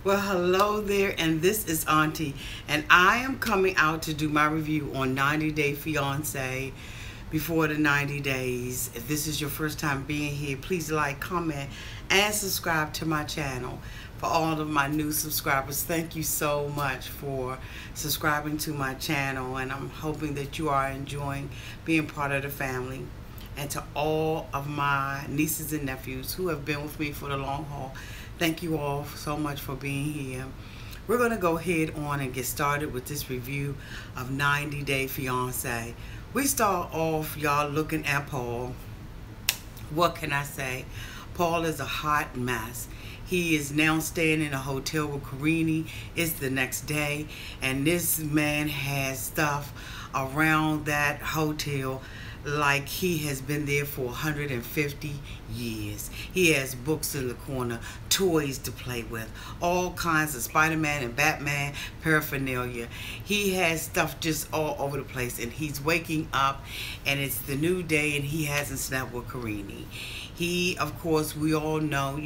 Well, hello there, and this is Auntie, and I am coming out to do my review on 90 Day Fiance Before the 90 Days. If this is your first time being here, please like, comment, and subscribe to my channel. For all of my new subscribers, thank you so much for subscribing to my channel, and I'm hoping that you are enjoying being part of the family. And to all of my nieces and nephews who have been with me for the long haul, thank you all so much for being here. We're going to go head on and get started with this review of 90 Day Fiance. We start off, y'all, looking at Paul. What can I say? Paul is a hot mess. He is now staying in a hotel with Korine. It's the next day, and this man has stuff around that hotel like he has been there for 150 years. He has books in the corner, toys to play with, all kinds of Spider-Man and Batman paraphernalia. He has stuff just all over the place, and he's waking up and it's the new day and he hasn't slept with Korine. He, of course, we all know,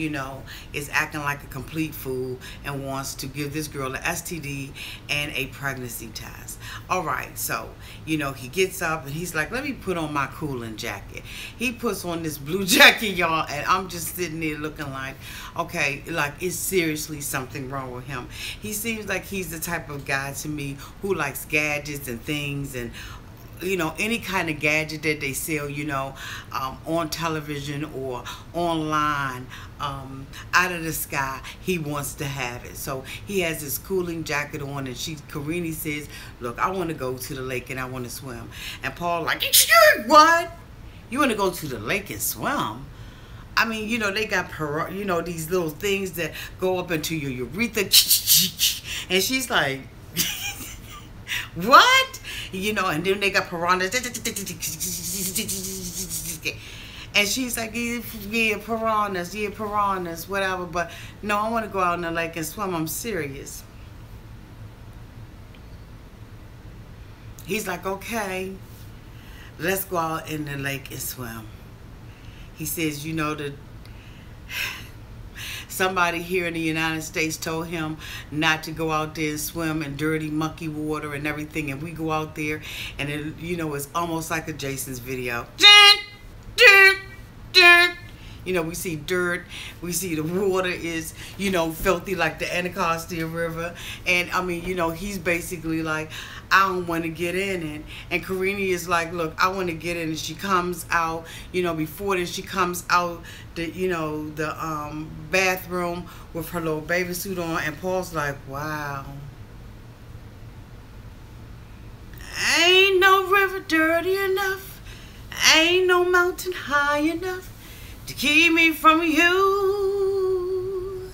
is acting like a complete fool and wants to give this girl an STD and a pregnancy test. All right, so, he gets up and he's like, let me put on my cooling jacket. He puts on this blue jacket, y'all, and I'm just sitting there looking like, okay, like it's seriously something wrong with him. He seems like he's the type of guy to me who likes gadgets and things and any kind of gadget that they sell, on television or online, out of the sky, he wants to have it. So he has this cooling jacket on, and Korine says, look, I want to go to the lake and I want to swim. And Paul like, what? You want to go to the lake and swim? I mean, they got, these little things that go up into your urethra. And she's like, what? And then they got piranhas. And she's like, yeah, piranhas, whatever. But no, I want to go out in the lake and swim. I'm serious. He's like, okay, let's go out in the lake and swim. He says, somebody here in the United States told him not to go out there and swim in dirty, mucky water and everything. And we go out there, and it, it's almost like a Jason's video. We see dirt. We see the water is, filthy like the Anacostia River. And, I mean, he's basically like, I don't want to get in it. And Korine is like, look, I want to get in. And she comes out, before then she comes out the bathroom with her little baby suit on. And Paul's like, wow. Ain't no river dirty enough. Ain't no mountain high enough to keep me from you.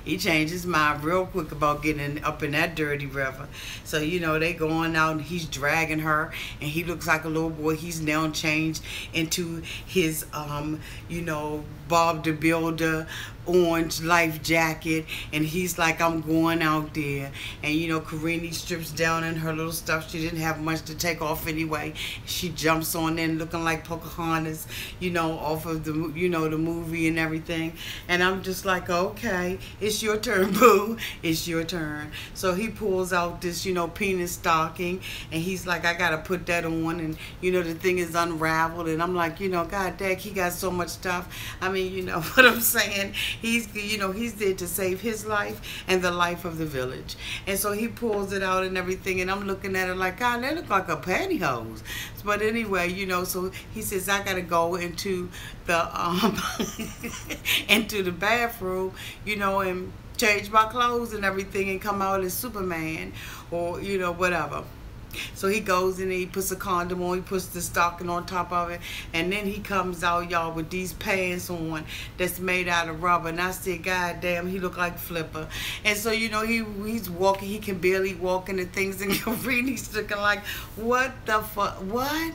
He changed his mind real quick about getting up in that dirty river. So, they going out and he's dragging her, and he looks like a little boy. He's now changed into his, Bob the Builder orange life jacket, and he's like, I'm going out there. And Korine strips down in her little stuff. She didn't have much to take off anyway. She jumps on in looking like Pocahontas, off of the the movie and everything. And I'm just like, okay, it's your turn, boo, it's your turn. So he pulls out this penis stocking, and he's like, I gotta put that on. And the thing is unraveled, and I'm like, god dang, he got so much stuff. I mean, what I'm saying. He's there to save his life and the life of the village. And so he pulls it out and everything, and I'm looking at it like, God, they look like a pantyhose. But anyway, so he says, I gotta go into the into the bathroom, and change my clothes and everything and come out as Superman or whatever. So he goes and he puts a condom on, he puts the stocking on top of it, and then he comes out, y'all, with these pants on that's made out of rubber. And I said, God damn, he look like Flipper. And so, he's walking, he can barely walk into things, and Korine's looking like, what the fuck, what?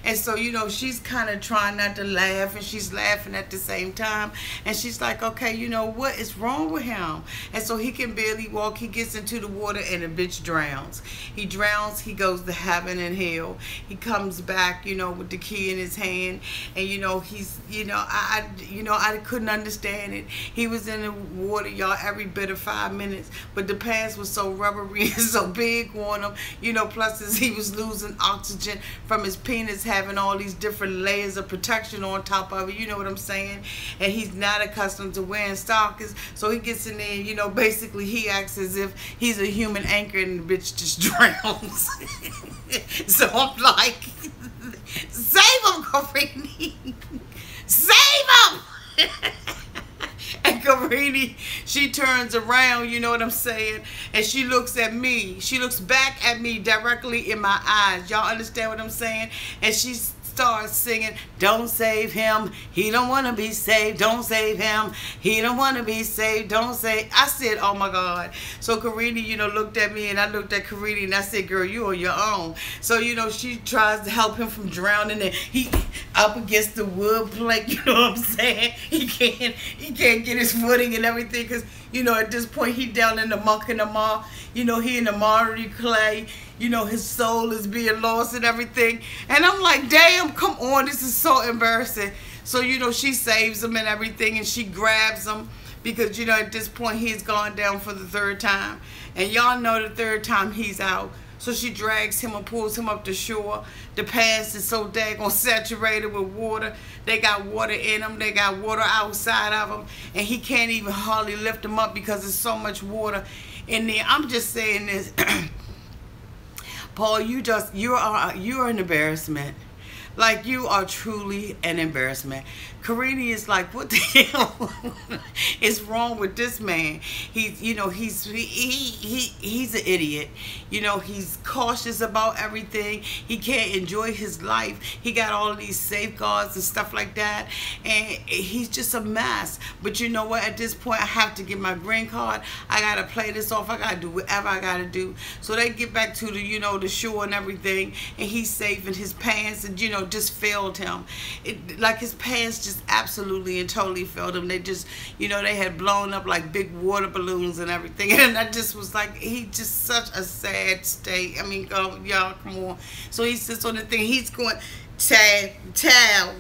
And so, you know, she's kind of trying not to laugh, and she's laughing at the same time. And she's like, okay, you know, what is wrong with him? And so he can barely walk. He gets into the water and the bitch drowns. He drowns. He goes to heaven and hell. He comes back, you know, with the key in his hand. And, you know, he's, you know, I couldn't understand it. He was in the water, y'all, every bit of 5 minutes. But the pants was so rubbery and so big on him, you know, plus as he was losing oxygen from his penis having all these different layers of protection on top of it, you know what I'm saying? And he's not accustomed to wearing stockings, so he gets in there, you know, basically he acts as if he's a human anchor and the bitch just drowns. So I'm like, save him, Korine. Save him. And Korine, she turns around, you know what I'm saying? And she looks at me. She looks back at me directly in my eyes. Y'all understand what I'm saying? And she starts singing, don't save him. He don't want to be saved. Don't save him. He don't want to be saved. Don't save. I said, oh my God. So Korine, you know, looked at me and I looked at Korine and I said, girl, you on your own. So, you know, she tries to help him from drowning and he up against the wood plank, you know what I'm saying? He can't get his footing and everything because, you know, at this point he down in the muck and the mire. You know, he in the miry clay. You know, his soul is being lost and everything. And I'm like, damn, come on, this is so embarrassing. So, you know, she saves him and everything, and she grabs him because, you know, at this point he's gone down for the 3rd time. And y'all know the 3rd time he's out. So she drags him and pulls him up the shore. The pants is so daggone saturated with water. They got water in them. They got water outside of them. And he can't even hardly lift them up because there's so much water in there. I'm just saying this. Paul, you are an embarrassment. Like, you are truly an embarrassment. Korine is like, what the hell is wrong with this man? He's, you know, he's an idiot. You know, he's cautious about everything. He can't enjoy his life. He got all of these safeguards and stuff like that, and he's just a mess. But you know what? At this point, I have to get my green card. I gotta play this off. I gotta do whatever I gotta do. So they get back to the, you know, the shore and everything, and he's saving his pants, and you know, just failed him. Like his pants just absolutely and totally failed him. They just, you know, they had blown up like big water balloons and everything. And I just was like, he just such a sad state. I mean, y'all, come on. So he sits on the thing. He's going, towel.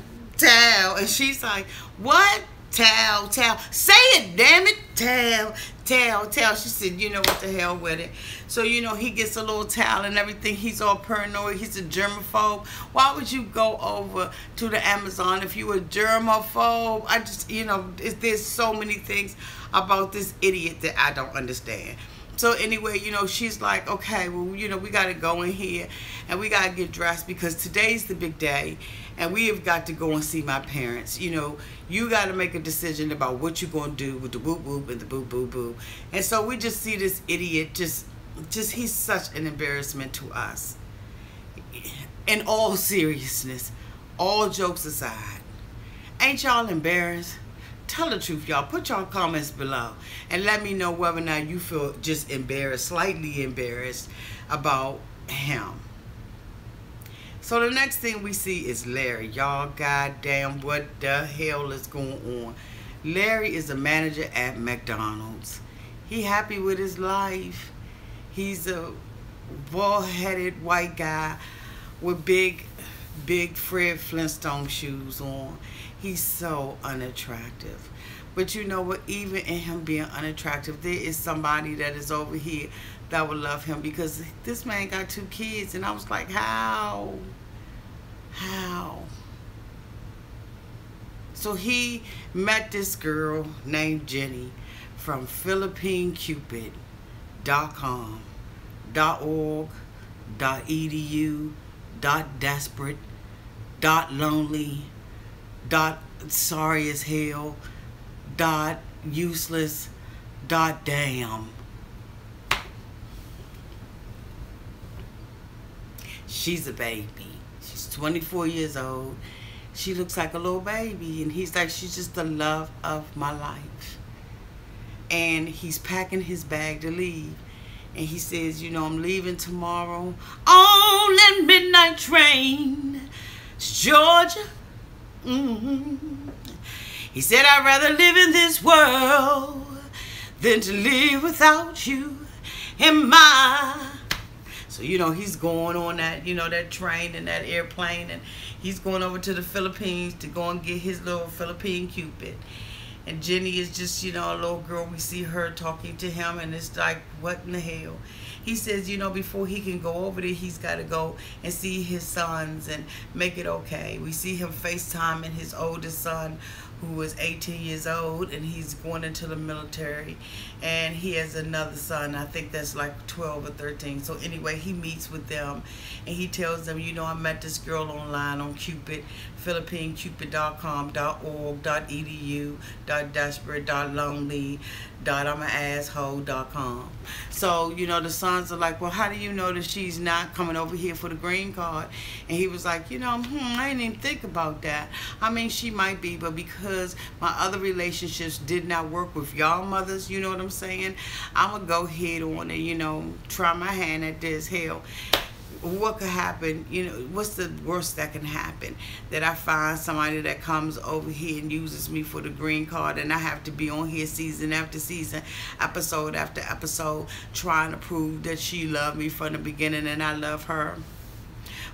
And she's like, what? Towel. Say it, damn it. Towel. She said, you know, what the hell with it. So, you know, he gets a little towel and everything. He's all paranoid. He's a germaphobe. Why would you go over to the Amazon if you were a germaphobe? I just, you know, there's so many things about this idiot that I don't understand. So anyway, you know, she's like, okay, well, you know, we got to go in here and we got to get dressed because today's the big day and we have got to go and see my parents. You know, you got to make a decision about what you're going to do with the whoop whoop and the boo boo boo. And so we just see this idiot just he's such an embarrassment to us. In all seriousness, all jokes aside, ain't y'all embarrassed? Tell the truth, y'all. Put y'all comments below and let me know whether or not you feel just embarrassed, slightly embarrassed about him. So the next thing we see is Larry. Y'all, goddamn, what the hell is going on? Larry is a manager at McDonald's. He happy with his life. He's a bald-headed white guy with big Fred Flintstone shoes on. He's so unattractive. But you know what? Even in him being unattractive, there is somebody that is over here that would love him because this man got 2 kids. And I was like, how? So he met this girl named Jenny from Phillipine Cupid.com, .org, .edu, .desperate, .lonely, .sorry as hell, .useless, .damn. She's a baby. She's 24 years old. She looks like a little baby. And he's like, she's just the love of my life. And he's packing his bag to leave. And he says, you know, I'm leaving tomorrow on that midnight train. Georgia. Mm-hmm. He said, I'd rather live in this world than to live without you in my. So, you know, he's going on that, you know, that train and that airplane, and he's going over to the Philippines to go and get his little Philippine Cupid. And Jenny is just, you know, a little girl. We see her talking to him, and it's like, what in the hell? He says, you know, before he can go over there, he's got to go and see his sons and make it okay. We see him FaceTiming his oldest son, who is 18 years old, and he's going into the military. And he has another son, I think that's like 12 or 13. So anyway, he meets with them, and he tells them, you know, I met this girl online on Cupid, philippinecupid.com.org.edu.desperate.lonely.imasshole.com. So, you know, the sons are like, well, how do you know that she's not coming over here for the green card? And he was like, you know, I didn't even think about that. I mean, she might be, but because my other relationships did not work with y'all mothers, you know what I'm saying? I'm going to go ahead on and, you know, try my hand at this. Hell, what could happen? You know, what's the worst that can happen? That I find somebody that comes over here and uses me for the green card, and I have to be on here season after season, episode after episode, trying to prove that she loved me from the beginning and I love her.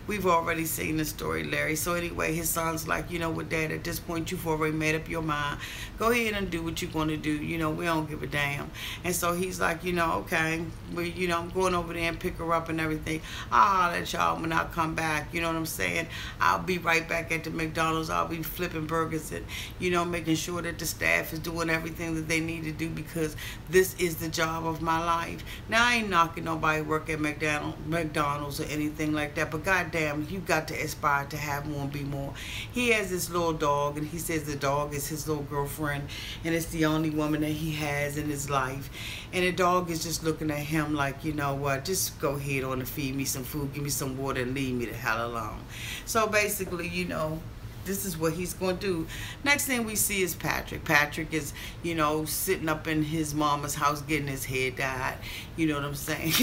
We've already seen the story, Larry. So anyway, his son's like, you know what, Dad, at this point, you've already made up your mind. Go ahead and do what you're going to do. You know, we don't give a damn. And so he's like, you know, okay, you know, I'm going over there and pick her up and everything. I'll let y'all when I come back. You know what I'm saying? I'll be right back at the McDonald's. I'll be flipping burgers and, you know, making sure that the staff is doing everything that they need to do, because this is the job of my life. Now, I ain't knocking nobody work at McDonald's or anything like that, but goddamn, you got to aspire to have more and be more. He has this little dog, and he says the dog is his little girlfriend, and it's the only woman that he has in his life. And the dog is just looking at him like, you know what, just go ahead on and feed me some food, give me some water, and leave me the hell alone. So basically, you know, this is what he's going to do. Next thing we see is Patrick. Patrick is, you know, sitting up in his mama's house getting his hair dyed. You know what I'm saying?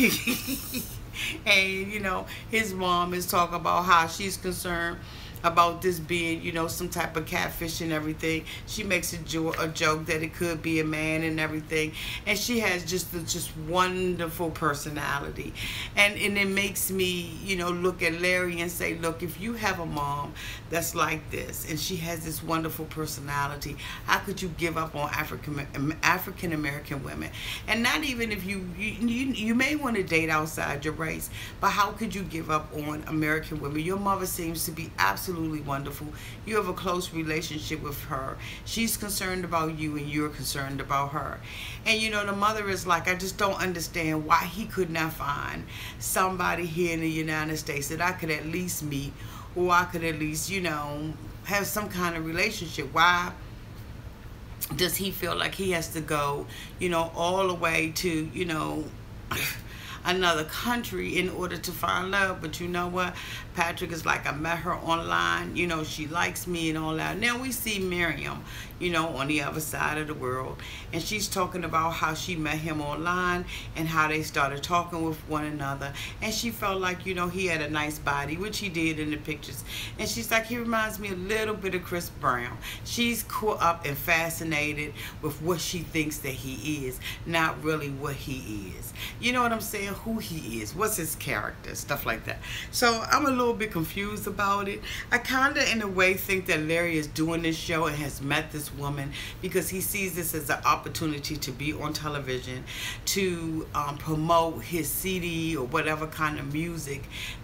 And, you know, his mom is talking about how she's concerned about this being, you know, some type of catfish and everything. She makes a joke that it could be a man and everything. And she has just wonderful personality. And it makes me, you know, look at Larry and say, look, if you have a mom that's like this and she has this wonderful personality, how could you give up on African American women? And not even if you may want to date outside your race, but how could you give up on American women? Your mother seems to be absolutely wonderful. You have a close relationship with her. She's concerned about you and you're concerned about her. And you know, the mother is like, I just don't understand why he could not find somebody here in the United States that I could at least meet, or I could at least, you know, have some kind of relationship. Why does he feel like he has to go, you know, all the way to, you know, another country in order to find love? But you know what? Patrick is like, I met her online, you know, she likes me and all that. Now we see Miriam, you know, on the other side of the world, and she's talking about how she met him online and how they started talking with one another, and she felt like, you know, he had a nice body, which he did in the pictures, and she's like, he reminds me a little bit of Chris Brown. She's caught up and fascinated with what she thinks that he is, not really what he is. You know what I'm saying? Who he is, what's his character, stuff like that. So I'm a little bit confused about it. I kind of in a way think that Larry is doing this show and has met this woman because he sees this as an opportunity to be on television, to promote his CD or whatever kind of music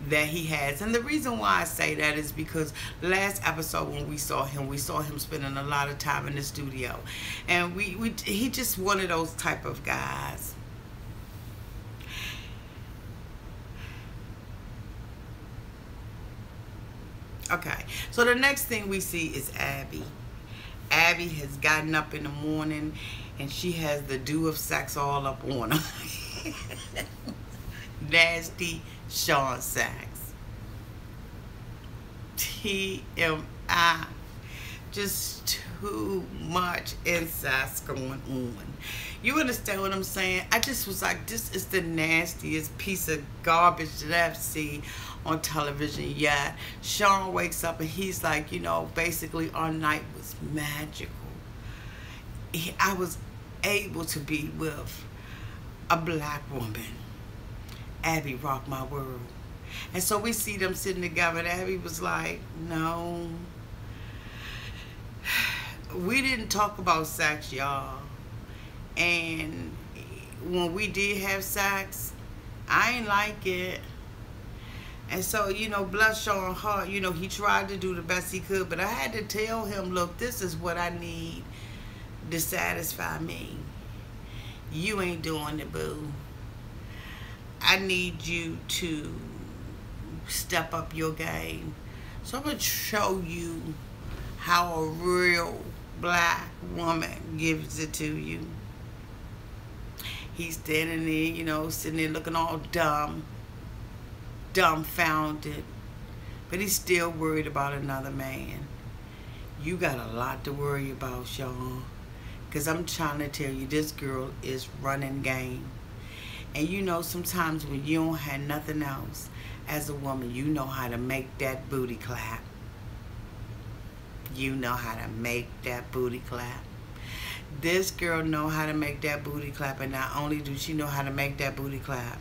that he has. And the reason why I say that is because last episode when we saw him spending a lot of time in the studio, and he just one of those type of guys. Okay, so the next thing we see is Abby. Abby has gotten up in the morning and she has the dew of sex all up on her. Nasty Sean Sachs. TMI. Just too much incest going on. You understand what I'm saying? I just was like, this is the nastiest piece of garbage that I've seen on television yet. Sean wakes up and he's like, you know, basically our night was magical. I was able to be with a black woman. Abby rocked my world. And so we see them sitting together, and Abby was like, no. We didn't talk about sex, y'all. And when we did have sex, I ain't like it. And so, you know, bless Sean's heart, you know, he tried to do the best he could, but I had to tell him, look, this is what I need to satisfy me. You ain't doing it, boo. I need you to step up your game. So I'm going to show you how a real black woman gives it to you. He's standing there, you know, sitting there looking all dumbfounded. But he's still worried about another man. You got a lot to worry about, Sean. Because I'm trying to tell you, this girl is running game. And you know, sometimes when you don't have nothing else, as a woman, you know how to make that booty clap. You know how to make that booty clap. This girl know how to make that booty clap, and not only do she know how to make that booty clap,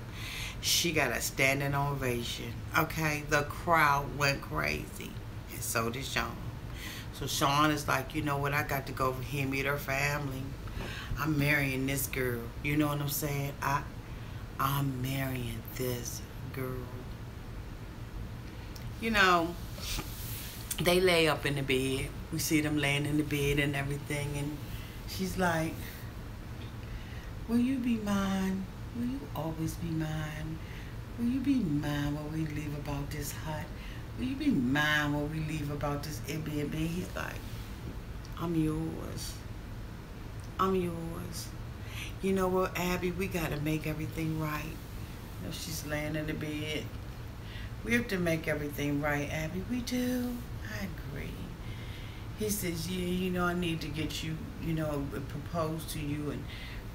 she got a standing ovation. Okay, the crowd went crazy, and so did Sean. So Sean is like, you know what, I got to go over here and meet her family. I'm marrying this girl. You know what I'm saying? I'm marrying this girl. You know, they lay up in the bed. We see them laying in the bed and everything, and she's like, will you be mine? Will you always be mine? Will you be mine when we leave about this hut? Will you be mine when we leave about this Airbnb? He's like, I'm yours. I'm yours. You know what, Abby, we got to make everything right. You know, she's laying in the bed. We have to make everything right, Abby. We do. I agree. He says, yeah, you know, I need to get you, you know, propose to you and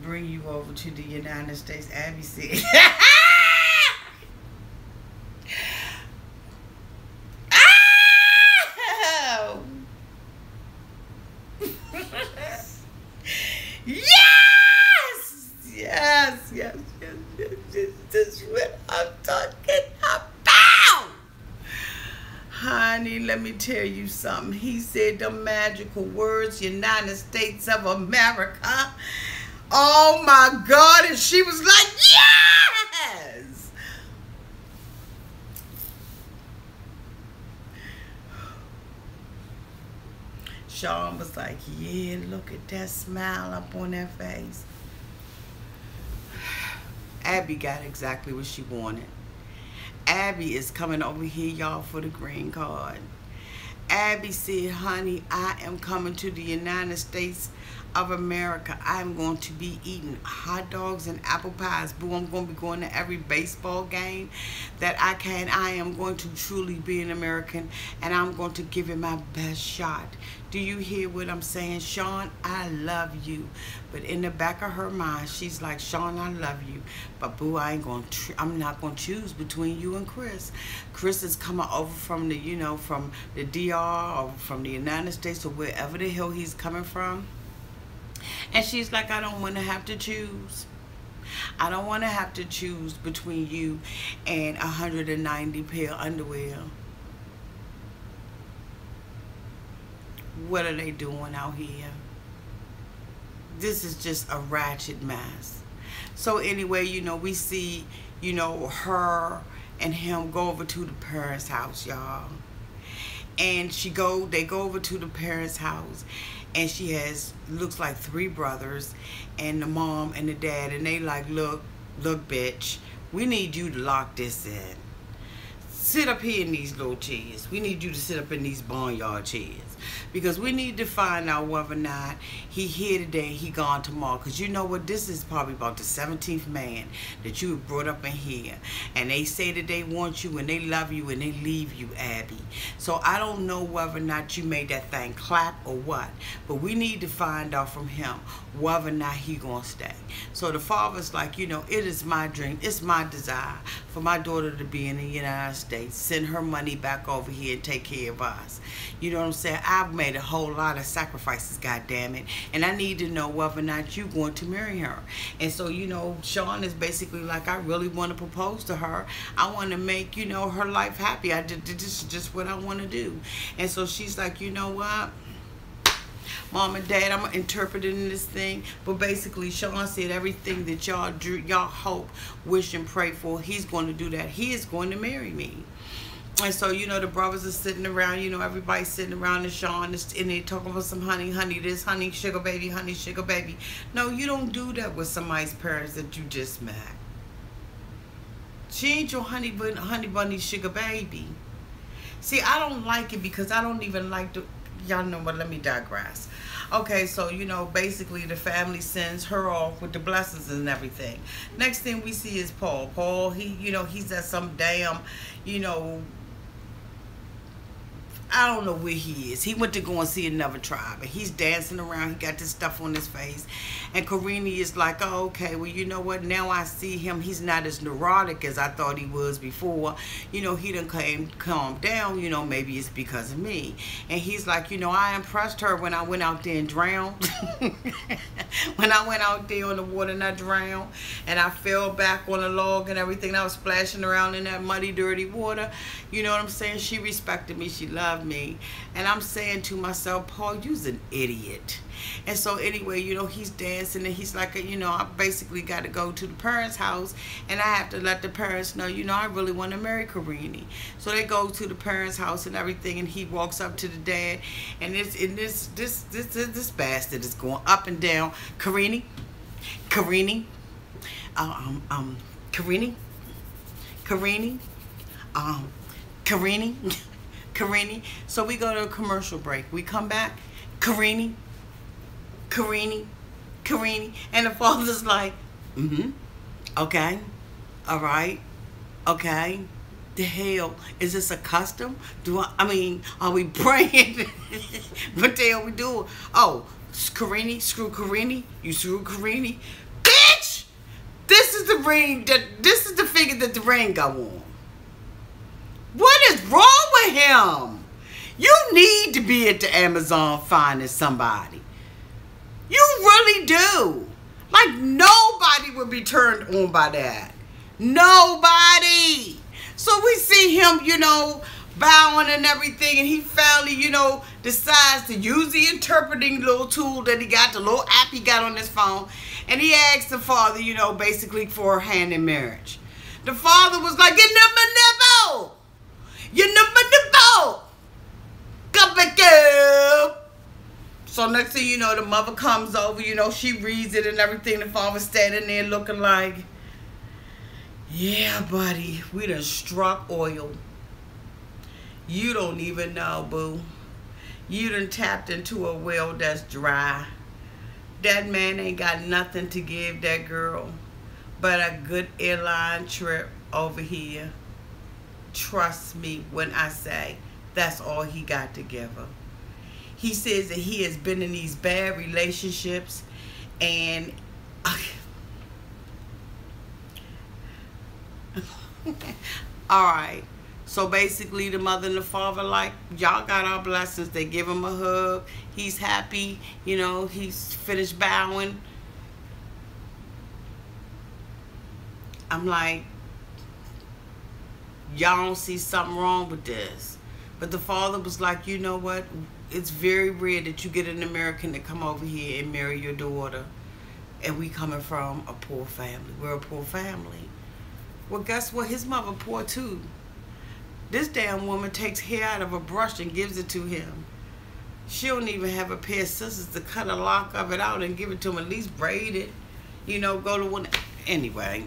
bring you over to the United States. Abby said, Yes. This is what I'm talking about. Honey, let me tell you something. He said the magical words, United States of America. Oh my God. And she was like, yes. Sean was like, yeah, look at that smile up on that face. Abby got exactly what she wanted. Abby is coming over here, y'all, for the green card. Abby said, honey, I am coming to the United States of America. I'm going to be eating hot dogs and apple pies. Boo, I'm going to be going to every baseball game that I can. I am going to truly be an American, and I'm going to give it my best shot. Do you hear what I'm saying? Sean, I love you. But in the back of her mind, she's like, Sean, I love you. But boo, I'm not going to choose between you and Chris. Chris is coming over from the, you know, from the DR or from the United States or wherever the hell he's coming from. And she's like, I don't want to have to choose. I don't want to have to choose between you and 190 pair of underwear. What are they doing out here? This is just a ratchet mess. So anyway, you know, we see, you know, her and him go over to the parents' house, y'all. And they go over to the parents' house, and she has, looks like 3 brothers and the mom and the dad, and they like, look, bitch, we need you to lock this in. Sit up here in these little chairs. We need you to sit up in these barnyard chairs. because we need to find out whether or not he here today, he gone tomorrow. Because you know what, this is probably about the 17th man that you have brought up in here, and they say that they want you and they love you and they leave you, Abby. So I don't know whether or not you made that thing clap or what, but we need to find out from him whether or not he gonna stay. So the father's like, you know, it is my dream, it's my desire for my daughter to be in the United States, send her money back over here and take care of us. You know what I'm saying? I've made a whole lot of sacrifices, God damn it, and I need to know whether or not you going to marry her. And so, you know, Sean is basically like, I really want to propose to her. I want to make, you know, her life happy. This is just what I want to do. And so she's like, you know what, Mom and Dad, I'm interpreting this thing, but basically Sean said everything that y'all hope, wish, and pray for, he's going to do that. He is going to marry me. And so, you know, the brothers are sitting around, you know, everybody's sitting around, and Sean is in there talking about some honey this, honey, sugar baby, honey, sugar baby. No, you don't do that with somebody's parents that you just met. She ain't your honey bunny, sugar baby. See, I don't like it because I don't even like the, y'all know what, let me digress. Okay, so, you know, basically the family sends her off with the blessings and everything. Next thing we see is Paul. Paul, he, you know, he's at some damn, you know, I don't know where he is. He went to go and see another tribe, and he's dancing around. He got this stuff on his face, and Korine is like, oh, okay, well, you know what, now I see him. He's not as neurotic as I thought he was before. You know, he done calmed down. You know, maybe it's because of me. And he's like, you know, I impressed her when I went out there and drowned. When I went out there on the water and I drowned, and I fell back on the log and everything, and I was splashing around in that muddy, dirty water. You know what I'm saying? She respected me. She loved me. And I'm saying to myself, Paul, you's an idiot. And so anyway, you know, he's dancing, and he's like, you know, I basically got to go to the parents' house, and I have to let the parents know, you know, I really want to marry Korine. So they go to the parents' house and everything, and he walks up to the dad, and this bastard is going up and down. Korine, Korine, Korine, Korine. So we go to a commercial break. We come back, Korine, and the father's like, okay, all right, okay. The hell, is this a custom? I mean, are we praying? What the hell we doing? Oh, Korine, screw Korine, you screw Korine, bitch. This is the ring this is the figure that the ring go on. What is wrong with him? You need to be at the Amazon finding somebody. You really do. Like, nobody would be turned on by that. Nobody. So we see him, you know, bowing and everything, and he finally, you know, decides to use the interpreting little tool that he got, the little app he got on his phone, and he asks the father, you know, basically for a hand in marriage. The father was like, you never. Come back up. So next thing you know, the mother comes over, you know, she reads it and everything. The father's standing there looking like, yeah, buddy, we done struck oil. You don't even know, boo. You done tapped into a well that's dry. That man ain't got nothing to give that girl but a good airline trip over here. Trust me when I say that's all he got to give her. He says that he has been in these bad relationships, and alright, so basically the mother and the father like, y'all got our blessings. They give him a hug. He's happy, you know, he's finished bowing. I'm like, y'all don't see something wrong with this. But the father was like, you know what, it's very rare that you get an American to come over here and marry your daughter, and we coming from a poor family. We're a poor family. Well, guess what? His mother poor too. This damn woman takes hair out of a brush and gives it to him. She don't even have a pair of scissors to cut a lock of it out and give it to him, at least braid it. You know, go to one. Anyway,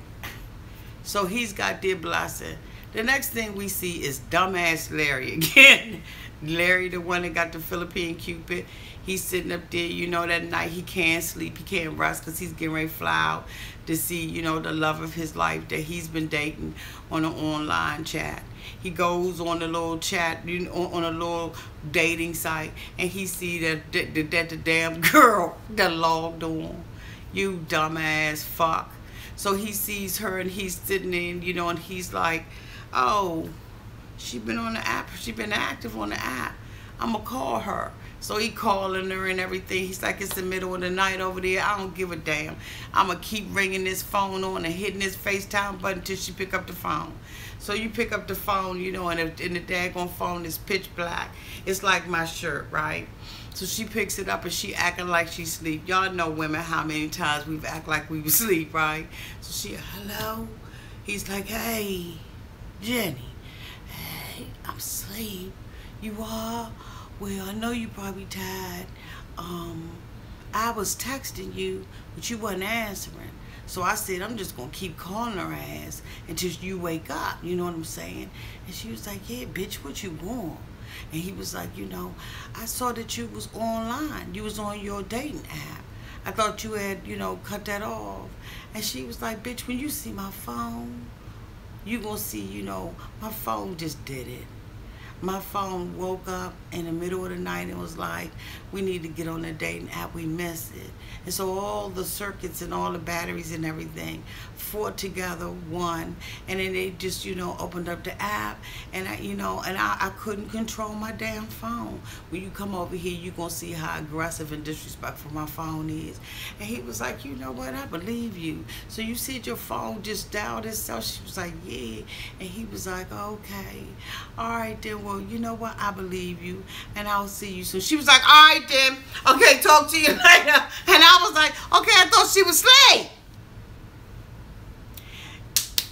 so he's got their blessing. The next thing we see is dumbass Larry again. Larry, the one that got the Philippine Cupid. He's sitting up there, you know, that night he can't sleep, he can't rest because he's getting ready to fly out to see, you know, the love of his life that he's been dating on an online chat. He goes on the little chat, you know, on a little dating site, and he see that the damn girl that logged on. You dumbass fuck. So he sees her and he's sitting in, you know, and he's like, oh, she been on the app, she been active on the app. I'ma call her. So he calling her and everything. He's like, it's the middle of the night over there. I don't give a damn. I'ma keep ringing this phone on and hitting this FaceTime button till she pick up the phone. So you pick up the phone, you know, and the daggone phone is pitch black. It's like my shirt, right? So she picks it up and she acting like she sleep. Y'all know women how many times we've act like we was asleep, right? So she, hello? He's like, hey, Jenny. Hey, I'm asleep. You are? Well, I know you probably tired. I was texting you, but you wasn't answering. So I said, I'm just going to keep calling her ass until you wake up. You know what I'm saying? And she was like, yeah, bitch, what you want? And he was like, you know, I saw that you was online. You was on your dating app. I thought you had, you know, cut that off. And she was like, bitch, when you see my phone, you going to see, you know, my phone just did it. My phone woke up in the middle of the night and was like, we need to get on the dating app, we missed it. And so all the circuits and all the batteries and everything fought together, one, and then they just, you know, opened up the app, and I couldn't control my damn phone. When you come over here, you're going to see how aggressive and disrespectful my phone is. And he was like, you know what, I believe you. So you said your phone just dialed itself? She was like, yeah. And he was like, okay, all right then, well, you know what, I believe you, and I'll see you soon. She was like, all right then, okay, talk to you later. And I was like, okay, I thought she was asleep.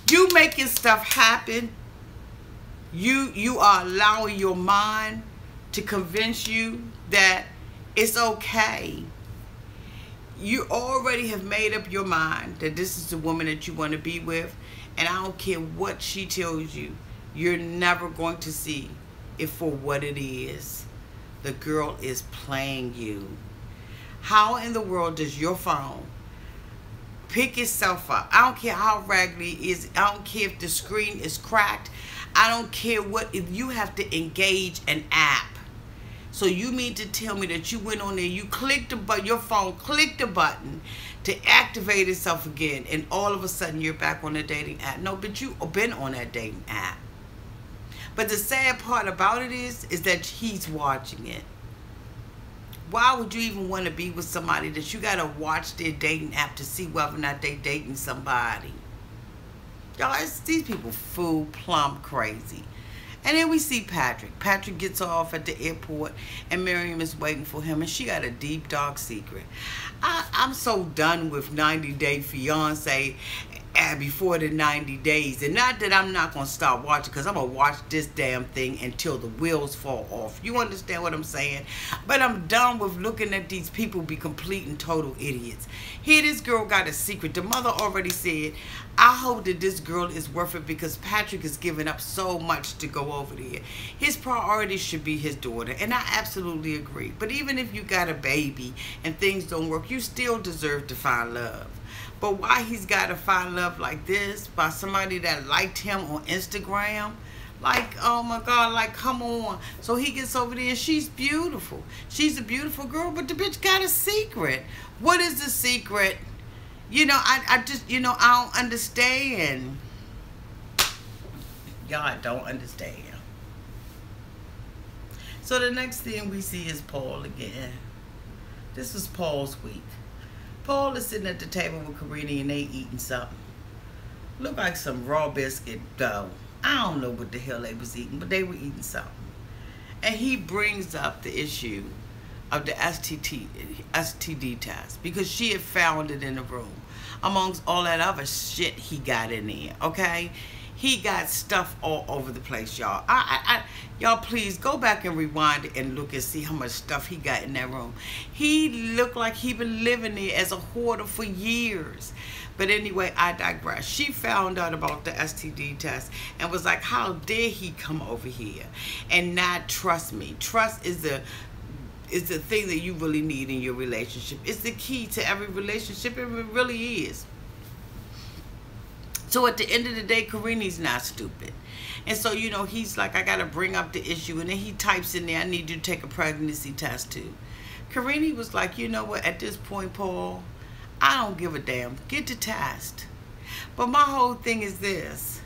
You making stuff happen. You are allowing your mind to convince you that it's okay. You already have made up your mind that this is the woman that you want to be with, and I don't care what she tells you, you're never going to see it for what it is. The girl is playing you. How in the world does your phone pick itself up? I don't care how raggedy it is. I don't care if the screen is cracked. I don't care what, if you have to engage an app. So you mean to tell me that you went on there, you clicked the button, your phone clicked the button to activate itself again, and all of a sudden you're back on the dating app? No, but you've been on that dating app. But the sad part about it is that he's watching it. Why would you even want to be with somebody that you got to watch their dating app to see whether or not they dating somebody? Y'all, these people fool plumb crazy. And then we see Patrick. Patrick gets off at the airport and Miriam is waiting for him, and she got a deep, dark secret. I'm so done with 90 Day Fiance before the 90 days. And not that I'm not going to stop watching, because I'm going to watch this damn thing until the wheels fall off. You understand what I'm saying? But I'm done with looking at these people be complete and total idiots. Here this girl got a secret. The mother already said, I hope that this girl is worth it, because Patrick is giving up so much to go over there. His priority should be his daughter, and I absolutely agree. But even if you got a baby and things don't work, you still deserve to find love. But why he's got to find love like this by somebody that liked him on Instagram? Like, oh my God, like, come on. So he gets over there and she's beautiful. She's a beautiful girl, but the bitch got a secret. What is the secret? You know, I just, you know, I don't understand. Y'all don't understand. So the next thing we see is Paul again. This is Paul's week. Paul is sitting at the table with Korine and they eating something. Look like some raw biscuit dough. I don't know what the hell they was eating, but they were eating something. And he brings up the issue of the STD test, because she had found it in the room amongst all that other shit he got in there, okay? He got stuff all over the place, y'all. Y'all please go back and rewind it and look and see how much stuff he got in that room. He looked like he been living there as a hoarder for years. But anyway, I digress. She found out about the STD test and was like, how dare he come over here and not trust me? Trust is the thing that you really need in your relationship. It's the key to every relationship. It really is. So at the end of the day, Korine's not stupid. And so, you know, he's like, I got to bring up the issue. And then he types in there, I need you to take a pregnancy test too. Korine was like, you know what, at this point, Paul, I don't give a damn. Get the test. But my whole thing is this.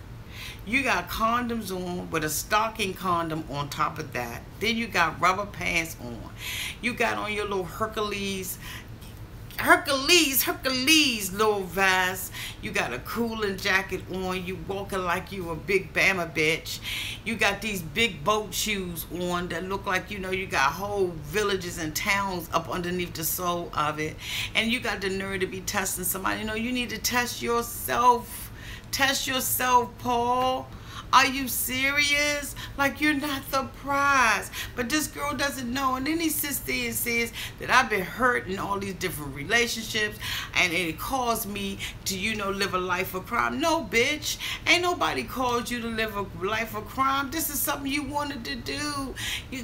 You got condoms on with a stocking condom on top of that. Then you got rubber pants on. You got on your little Hercules little vest. You got a cooling jacket on. You walking like you a big Bama bitch. You got these big boat shoes on that look like, you know, you got whole villages and towns up underneath the sole of it. And you got the nerve to be testing somebody. You know, you need to test yourself. Test yourself, Paul. Are you serious? Like, you're not the prize. But this girl doesn't know. And then he sits there and says that I've been hurt in all these different relationships and it caused me to, you know, live a life of crime. No, bitch. Ain't nobody caused you to live a life of crime. This is something you wanted to do.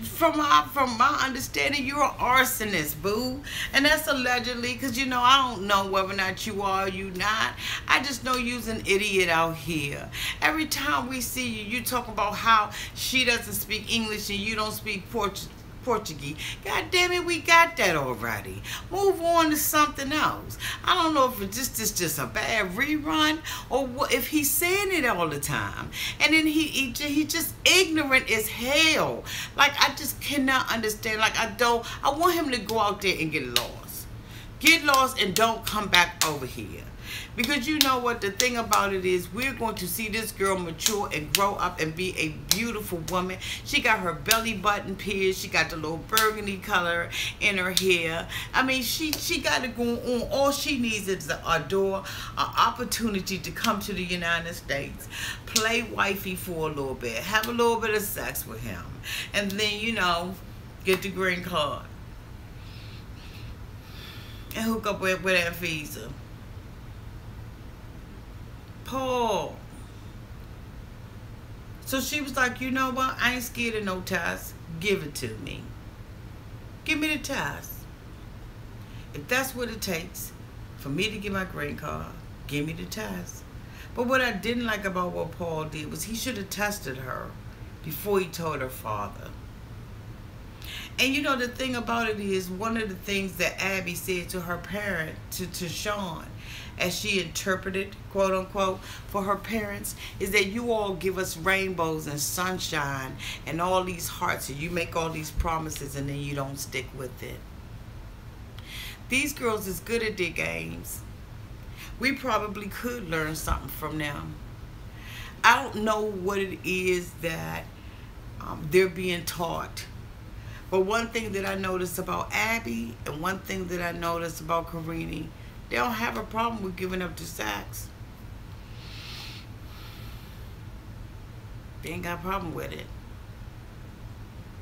From my understanding, you're an arsonist, boo. And that's allegedly, because, you know, I don't know whether or not you are or you not. I just know you's an idiot out here. Every time we see you, you talk about how she doesn't speak English and you don't speak Portuguese. God damn it, we got that already. Move on to something else. I don't know if it's just a bad rerun or what, if he's saying it all the time. And then he just ignorant as hell. Like, I just cannot understand. Like, I want him to go out there and get lost. Get lost and don't come back over here. Because you know what, the thing about it is, we're going to see this girl mature and grow up and be a beautiful woman. She got her belly button pierced. She got the little burgundy color in her hair. I mean, she got it going on. All she needs is a door, an opportunity to come to the United States, play wifey for a little bit, have a little bit of sex with him, and then, you know, get the green card and hook up with that visa. Paul. So she was like, you know what? I ain't scared of no test. Give it to me. Give me the test. If that's what it takes for me to get my green card, give me the test. But what I didn't like about what Paul did was he should have tested her before he told her father. And you know, the thing about it is, one of the things that Abby said to her parent, to Sean, as she interpreted, quote unquote, for her parents, is that you all give us rainbows and sunshine and all these hearts, and you make all these promises and then you don't stick with it. These girls is good at their games. We probably could learn something from them. I don't know what it is that they're being taught. But one thing that I noticed about Abby and one thing that I noticed about Korine, they don't have a problem with giving up the sex. They ain't got a problem with it.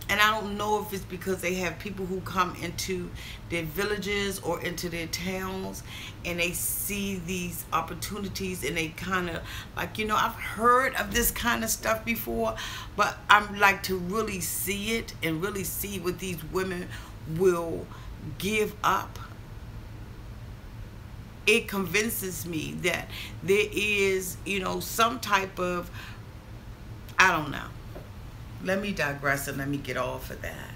And I don't know if it's because they have people who come into their villages or into their towns and they see these opportunities and they kind of like, you know, I've heard of this kind of stuff before, but I'm like to really see it and really see what these women will give up. It convinces me that there is, you know, some type of, I don't know. Let me digress and let me get off of that.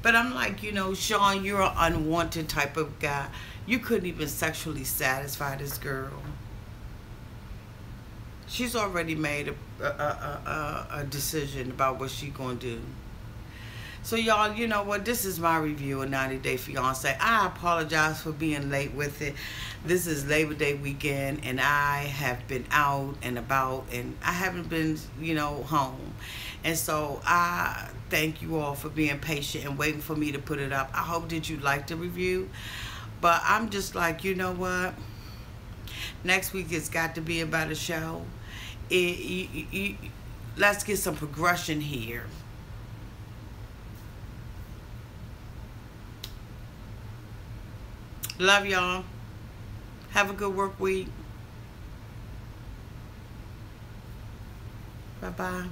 But I'm like, you know, Sean, you're an unwanted type of guy. You couldn't even sexually satisfy this girl. She's already made a decision about what she's going to do. So y'all, you know what? This is my review of 90 Day Fiance. I apologize for being late with it. This is Labor Day weekend and I have been out and about and I haven't been, you know, home. And so I thank you all for being patient and waiting for me to put it up. I hope that you liked the review. But I'm just like, you know what? Next week it's got to be about a show. Let's get some progression here. Love y'all. Have a good work week. Bye-bye.